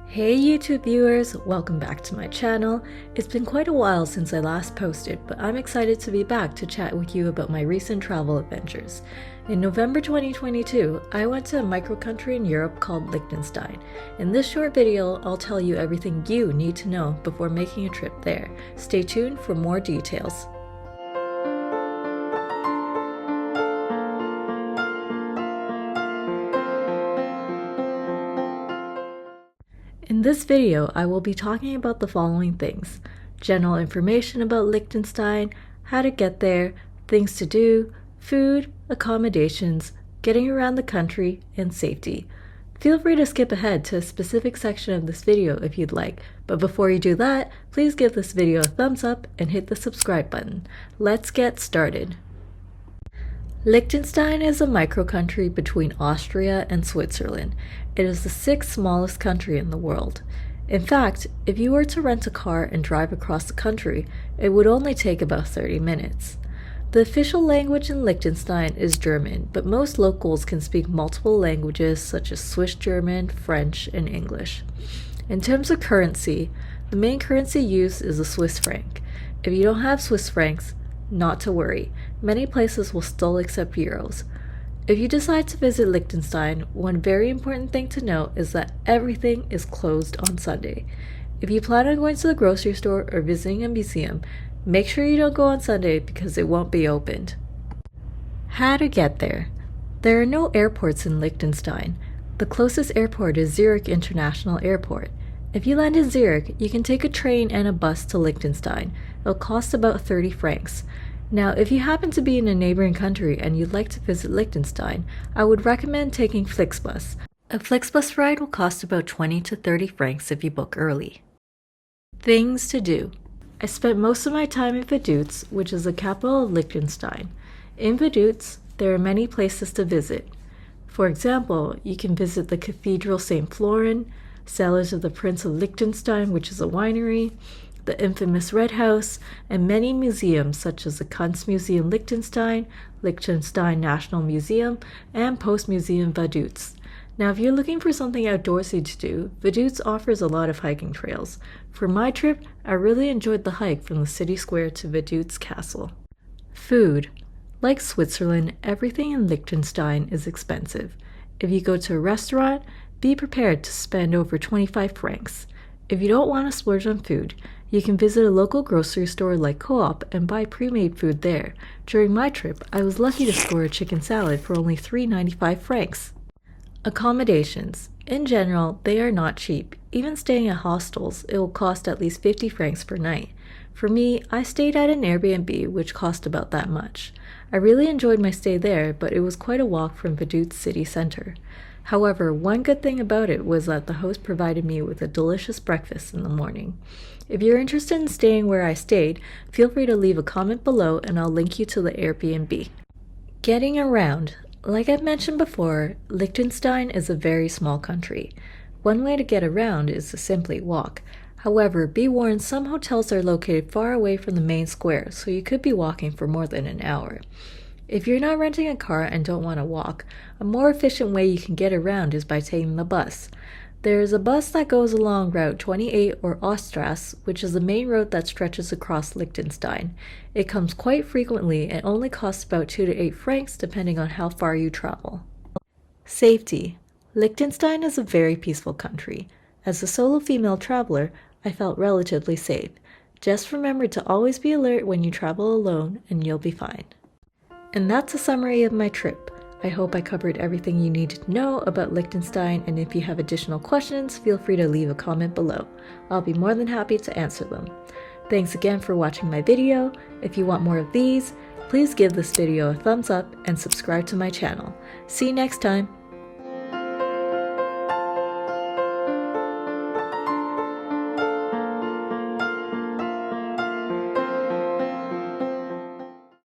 Hey YouTube viewers, welcome back to my channel. It's been quite a while since I last posted, but I'm excited to be back to chat with you about my recent travel adventures. In November 2022, I went to a micro-country in Europe called Liechtenstein. In this short video, I'll tell you everything you need to know before making a trip there. Stay tuned for more details. In this video, I will be talking about the following things: general information about Liechtenstein, how to get there, things to do, food, accommodations, getting around the country, and safety. Feel free to skip ahead to a specific section of this video if you'd like, but before you do that, please give this video a thumbs up and hit the subscribe button. Let's get started. Liechtenstein is a micro-country between Austria and Switzerland. It is the sixth smallest country in the world. In fact, if you were to rent a car and drive across the country, it would only take about 30 minutes. The official language in Liechtenstein is German, but most locals can speak multiple languages such as Swiss German, French, and English. In terms of currency, the main currency used is the Swiss franc. If you don't have Swiss francs, not to worry, many places will still accept euros. If you decide to visit Liechtenstein, one very important thing to note is that everything is closed on Sunday. If you plan on going to the grocery store or visiting a museum, make sure you don't go on Sunday because it won't be opened. How to get there. There are no airports in Liechtenstein. The closest airport is Zurich International Airport. If you land in Zurich, you can take a train and a bus to Liechtenstein. It'll cost about 30 francs. Now, if you happen to be in a neighboring country and you'd like to visit Liechtenstein, I would recommend taking Flixbus. A Flixbus ride will cost about 20 to 30 francs if you book early. Things to do. I spent most of my time in Vaduz, which is the capital of Liechtenstein. In Vaduz, there are many places to visit. For example, you can visit the Cathedral St. Florian, Cellars of the Prince of Liechtenstein, which is a winery, the infamous Red House, and many museums such as the Kunstmuseum Liechtenstein, Liechtenstein National Museum, and Postmuseum Vaduz. Now, if you're looking for something outdoorsy to do, Vaduz offers a lot of hiking trails. For my trip, I really enjoyed the hike from the city square to Vaduz Castle. Food. Like Switzerland, everything in Liechtenstein is expensive. If you go to a restaurant, be prepared to spend over 25 francs. If you don't want to splurge on food, you can visit a local grocery store like Co-op and buy pre-made food there. During my trip, I was lucky to score a chicken salad for only 3.95 francs. Accommodations. In general, they are not cheap. Even staying at hostels, it will cost at least 50 francs per night. For me, I stayed at an Airbnb, which cost about that much. I really enjoyed my stay there, but it was quite a walk from Vaduz city center. However, one good thing about it was that the host provided me with a delicious breakfast in the morning. If you're interested in staying where I stayed, feel free to leave a comment below and I'll link you to the Airbnb. Getting around. Like I've mentioned before, Liechtenstein is a very small country. One way to get around is to simply walk. However, be warned, some hotels are located far away from the main square, so you could be walking for more than an hour. If you're not renting a car and don't want to walk, a more efficient way you can get around is by taking the bus. There is a bus that goes along Route 28 or Oststrasse, which is the main road that stretches across Liechtenstein. It comes quite frequently and only costs about 2 to 8 francs depending on how far you travel. Safety. Liechtenstein is a very peaceful country. As a solo female traveler, I felt relatively safe. Just remember to always be alert when you travel alone and you'll be fine. And that's a summary of my trip. I hope I covered everything you needed to know about Liechtenstein, and if you have additional questions, feel free to leave a comment below. I'll be more than happy to answer them. Thanks again for watching my video. If you want more of these, please give this video a thumbs up and subscribe to my channel. See you next time.